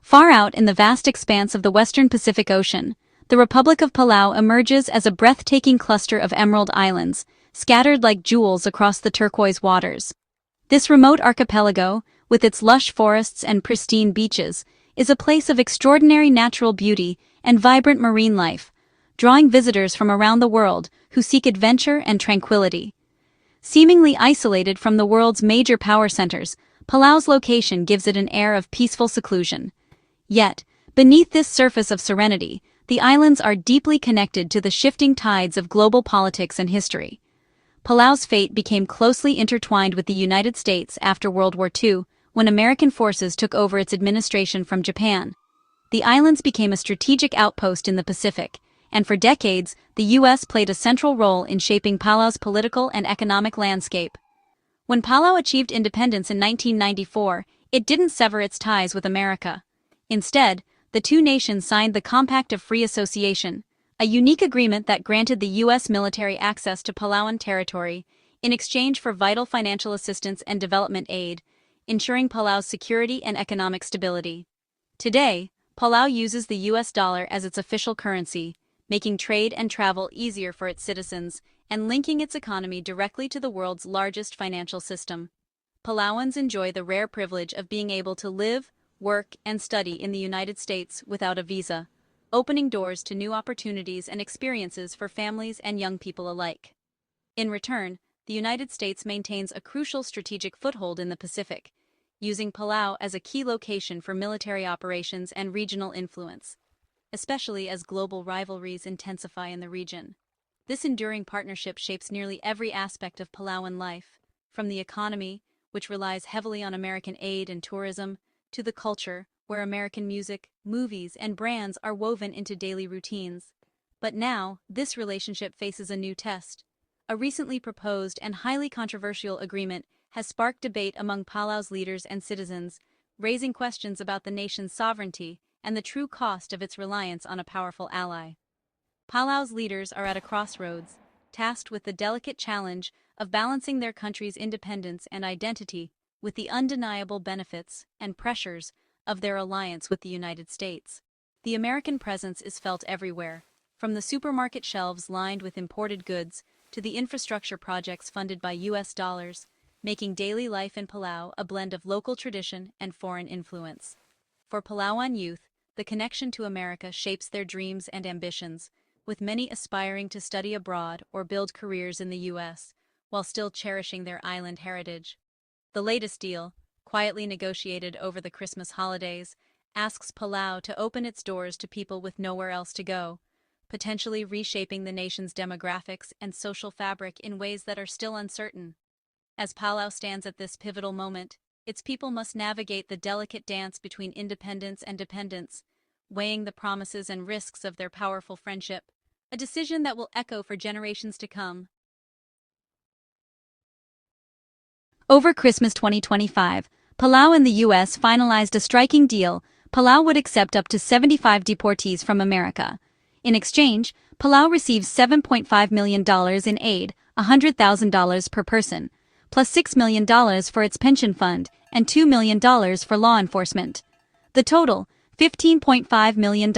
Far out in the vast expanse of the western Pacific Ocean, the Republic of Palau emerges as a breathtaking cluster of emerald islands, scattered like jewels across the turquoise waters. This remote archipelago, with its lush forests and pristine beaches, is a place of extraordinary natural beauty and vibrant marine life, drawing visitors from around the world who seek adventure and tranquility. Seemingly isolated from the world's major power centers, Palau's location gives it an air of peaceful seclusion. Yet, beneath this surface of serenity, the islands are deeply connected to the shifting tides of global politics and history. Palau's fate became closely intertwined with the United States after World War II, when American forces took over its administration from Japan. The islands became a strategic outpost in the Pacific, and for decades, the U.S. played a central role in shaping Palau's political and economic landscape. When Palau achieved independence in 1994, it didn't sever its ties with America. Instead, the two nations signed the Compact of Free Association, a unique agreement that granted the U.S. military access to Palauan territory in exchange for vital financial assistance and development aid, ensuring Palau's security and economic stability. Today, Palau uses the U.S. dollar as its official currency, making trade and travel easier for its citizens and linking its economy directly to the world's largest financial system. Palauans enjoy the rare privilege of being able to live, work, and study in the United States without a visa, opening doors to new opportunities and experiences for families and young people alike. In return, the United States maintains a crucial strategic foothold in the Pacific, using Palau as a key location for military operations and regional influence, especially as global rivalries intensify in the region. This enduring partnership shapes nearly every aspect of Palauan life, from the economy, which relies heavily on American aid and tourism, to the culture, where American music, movies, and brands are woven into daily routines. But now, this relationship faces a new test. A recently proposed and highly controversial agreement has sparked debate among Palau's leaders and citizens, raising questions about the nation's sovereignty and the true cost of its reliance on a powerful ally. Palau's leaders are at a crossroads, tasked with the delicate challenge of balancing their country's independence and identity with the undeniable benefits and pressures of their alliance with the United States. The American presence is felt everywhere, from the supermarket shelves lined with imported goods to the infrastructure projects funded by U.S. dollars, making daily life in Palau a blend of local tradition and foreign influence. For Palauan youth, the connection to America shapes their dreams and ambitions, with many aspiring to study abroad or build careers in the U.S., while still cherishing their island heritage. The latest deal, quietly negotiated over the Christmas holidays, asks Palau to open its doors to people with nowhere else to go, potentially reshaping the nation's demographics and social fabric in ways that are still uncertain. As Palau stands at this pivotal moment, its people must navigate the delicate dance between independence and dependence, weighing the promises and risks of their powerful friendship, a decision that will echo for generations to come. Over Christmas 2025, Palau and the U.S. finalized a striking deal. Palau would accept up to 75 deportees from America. In exchange, Palau receives $7.5 million in aid, $100,000 per person, plus $6 million for its pension fund and $2 million for law enforcement. The total, $15.5 million,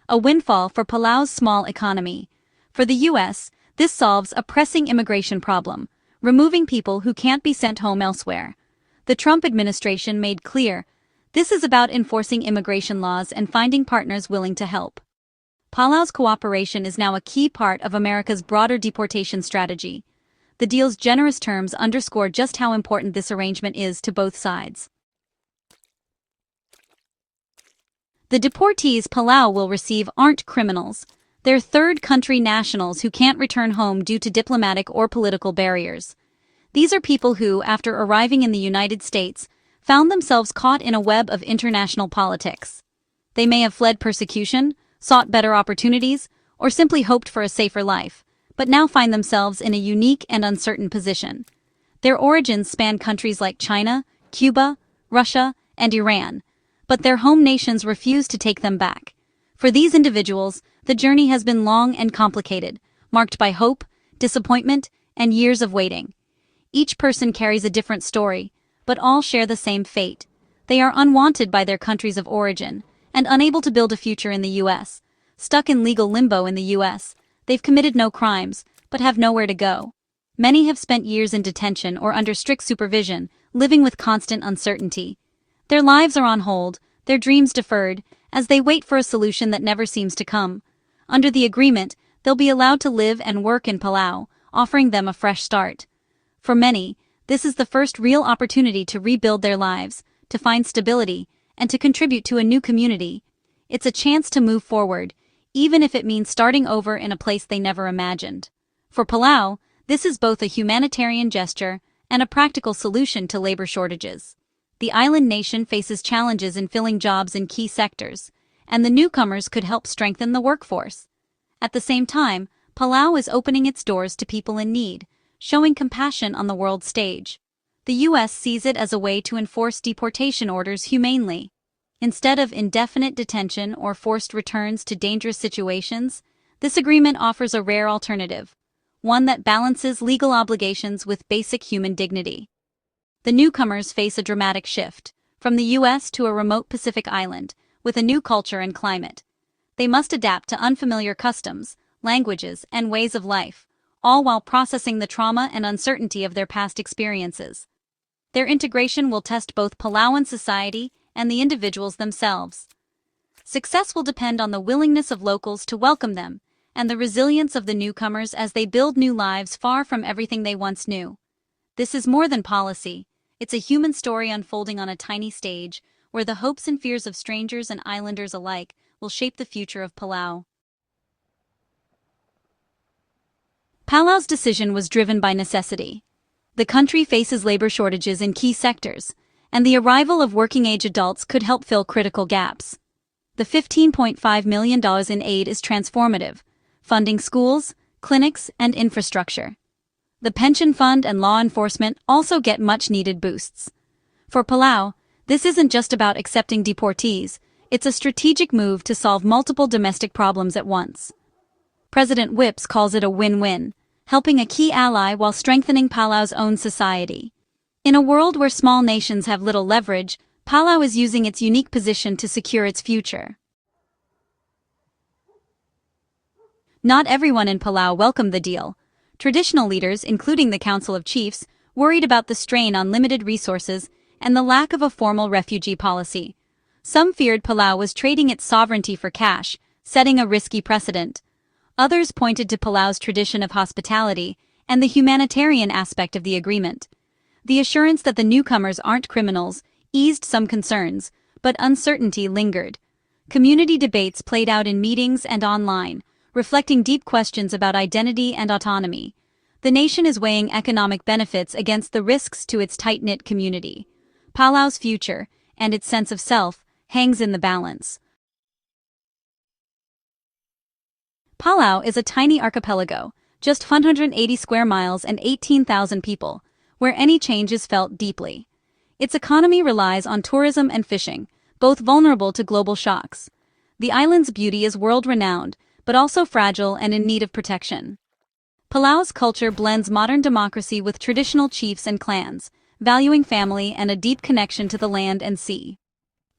a windfall for Palau's small economy. For the U.S., this solves a pressing immigration problem, removing people who can't be sent home elsewhere. The Trump administration made clear, this is about enforcing immigration laws and finding partners willing to help. Palau's cooperation is now a key part of America's broader deportation strategy. The deal's generous terms underscore just how important this arrangement is to both sides. The deportees Palau will receive aren't criminals. They're third-country nationals who can't return home due to diplomatic or political barriers. These are people who, after arriving in the United States, found themselves caught in a web of international politics. They may have fled persecution, sought better opportunities, or simply hoped for a safer life, but now find themselves in a unique and uncertain position. Their origins span countries like China, Cuba, Russia, and Iran, but their home nations refuse to take them back. For these individuals, the journey has been long and complicated, marked by hope, disappointment, and years of waiting. Each person carries a different story, but all share the same fate: They are unwanted by their countries of origin, and unable to build a future in the U.S. Stuck in legal limbo in the U.S., they've committed no crimes, but have nowhere to go. Many have spent years in detention or under strict supervision, living with constant uncertainty. Their lives are on hold, their dreams deferred, as they wait for a solution that never seems to come. Under the agreement, they'll be allowed to live and work in Palau, offering them a fresh start. For many, this is the first real opportunity to rebuild their lives, to find stability, and to contribute to a new community. It's a chance to move forward, even if it means starting over in a place they never imagined. For Palau, this is both a humanitarian gesture and a practical solution to labor shortages. The island nation faces challenges in filling jobs in key sectors, and the newcomers could help strengthen the workforce. At the same time, Palau is opening its doors to people in need, showing compassion on the world stage. The U.S. sees it as a way to enforce deportation orders humanely. Instead of indefinite detention or forced returns to dangerous situations, this agreement offers a rare alternative, one that balances legal obligations with basic human dignity. The newcomers face a dramatic shift, from the U.S. to a remote Pacific island, with a new culture and climate. They must adapt to unfamiliar customs, languages, and ways of life, all while processing the trauma and uncertainty of their past experiences. Their integration will test both Palauan society and the individuals themselves. Success will depend on the willingness of locals to welcome them, and the resilience of the newcomers as they build new lives far from everything they once knew. This is more than policy. It's a human story unfolding on a tiny stage, where the hopes and fears of strangers and islanders alike will shape the future of Palau. Palau's decision was driven by necessity. The country faces labor shortages in key sectors, and the arrival of working-age adults could help fill critical gaps. The $15.5 million in aid is transformative, funding schools, clinics, and infrastructure. The pension fund and law enforcement also get much-needed boosts. For Palau, this isn't just about accepting deportees, it's a strategic move to solve multiple domestic problems at once. President Whipps calls it a win-win, helping a key ally while strengthening Palau's own society. In a world where small nations have little leverage, Palau is using its unique position to secure its future. Not everyone in Palau welcomed the deal. Traditional leaders, including the Council of Chiefs, worried about the strain on limited resources and the lack of a formal refugee policy. Some feared Palau was trading its sovereignty for cash, setting a risky precedent. Others pointed to Palau's tradition of hospitality and the humanitarian aspect of the agreement. The assurance that the newcomers aren't criminals eased some concerns, but uncertainty lingered. Community debates played out in meetings and online, reflecting deep questions about identity and autonomy. The nation is weighing economic benefits against the risks to its tight-knit community. Palau's future, and its sense of self, hangs in the balance. Palau is a tiny archipelago, just 180 square miles and 18,000 people, where any change is felt deeply. Its economy relies on tourism and fishing, both vulnerable to global shocks. The island's beauty is world-renowned, but also fragile and in need of protection. Palau's culture blends modern democracy with traditional chiefs and clans, valuing family and a deep connection to the land and sea.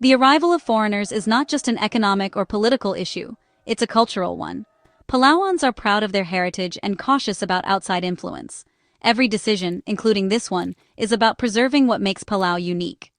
The arrival of foreigners is not just an economic or political issue, it's a cultural one. Palauans are proud of their heritage and cautious about outside influence. Every decision, including this one, is about preserving what makes Palau unique.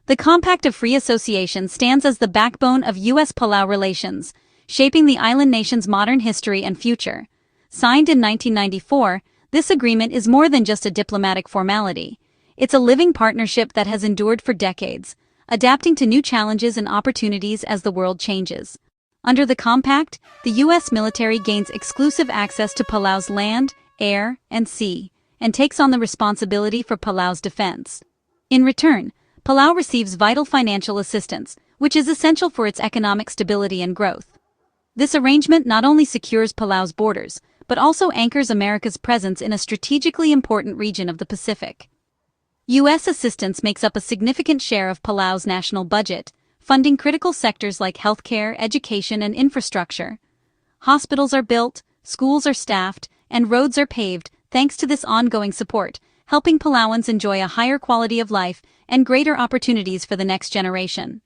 The Compact of Free Association stands as the backbone of U.S.-Palau relations, shaping the island nation's modern history and future. Signed in 1994, this agreement is more than just a diplomatic formality. It's a living partnership that has endured for decades, adapting to new challenges and opportunities as the world changes. Under the compact, the U.S. military gains exclusive access to Palau's land, air, and sea, and takes on the responsibility for Palau's defense. In return, Palau receives vital financial assistance, which is essential for its economic stability and growth. This arrangement not only secures Palau's borders, but also anchors America's presence in a strategically important region of the Pacific. U.S. assistance makes up a significant share of Palau's national budget, funding critical sectors like healthcare, education, and infrastructure. Hospitals are built, schools are staffed, and roads are paved thanks to this ongoing support, helping Palauans enjoy a higher quality of life and greater opportunities for the next generation.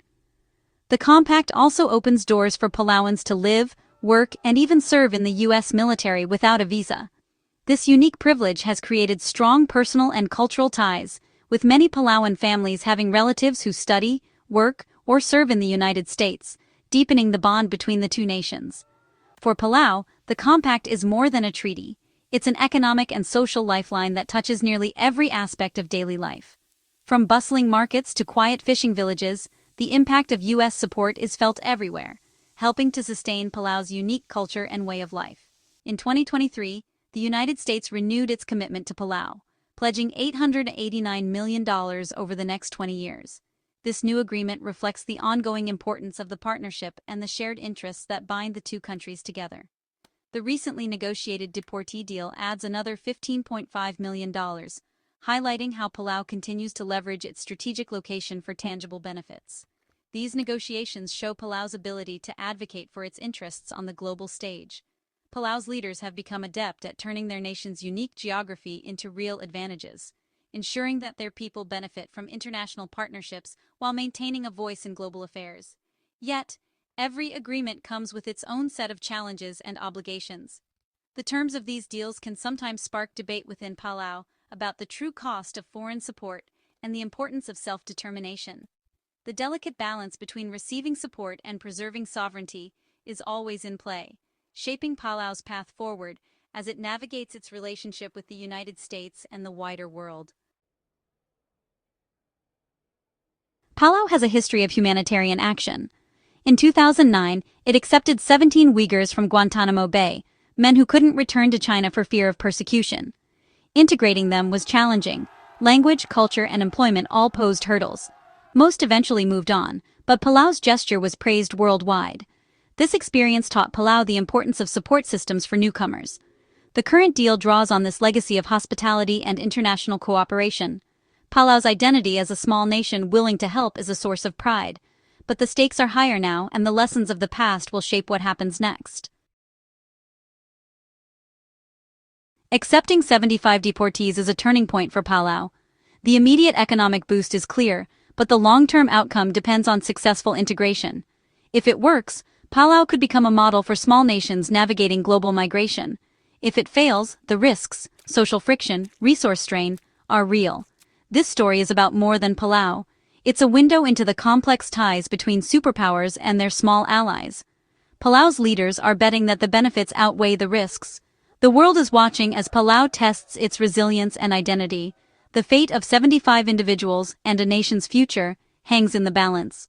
The compact also opens doors for Palauans to live, work, and even serve in the U.S. military without a visa. This unique privilege has created strong personal and cultural ties, with many Palauan families having relatives who study, work, or serve in the United States, deepening the bond between the two nations. For Palau, the compact is more than a treaty. It's an economic and social lifeline that touches nearly every aspect of daily life. From bustling markets to quiet fishing villages, the impact of U.S. support is felt everywhere, helping to sustain Palau's unique culture and way of life. In 2023, the United States renewed its commitment to Palau, pledging $889 million over the next 20 years. This new agreement reflects the ongoing importance of the partnership and the shared interests that bind the two countries together. The recently negotiated deportee deal adds another $15.5 million, highlighting how Palau continues to leverage its strategic location for tangible benefits. These negotiations show Palau's ability to advocate for its interests on the global stage. Palau's leaders have become adept at turning their nation's unique geography into real advantages, ensuring that their people benefit from international partnerships while maintaining a voice in global affairs. Yet, every agreement comes with its own set of challenges and obligations. The terms of these deals can sometimes spark debate within Palau about the true cost of foreign support and the importance of self-determination. The delicate balance between receiving support and preserving sovereignty is always in play, shaping Palau's path forward as it navigates its relationship with the United States and the wider world. Palau has a history of humanitarian action. In 2009, it accepted 17 Uyghurs from Guantanamo Bay, men who couldn't return to China for fear of persecution. Integrating them was challenging. Language, culture, and employment all posed hurdles. Most eventually moved on, but Palau's gesture was praised worldwide. This experience taught Palau the importance of support systems for newcomers. The current deal draws on this legacy of hospitality and international cooperation. Palau's identity as a small nation willing to help is a source of pride. But the stakes are higher now, and the lessons of the past will shape what happens next. Accepting 75 deportees is a turning point for Palau. The immediate economic boost is clear, but the long-term outcome depends on successful integration. If it works, Palau could become a model for small nations navigating global migration. If it fails, the risks, social friction, resource strain, are real. This story is about more than Palau. It's a window into the complex ties between superpowers and their small allies. Palau's leaders are betting that the benefits outweigh the risks. The world is watching as Palau tests its resilience and identity. The fate of 75 individuals and a nation's future hangs in the balance.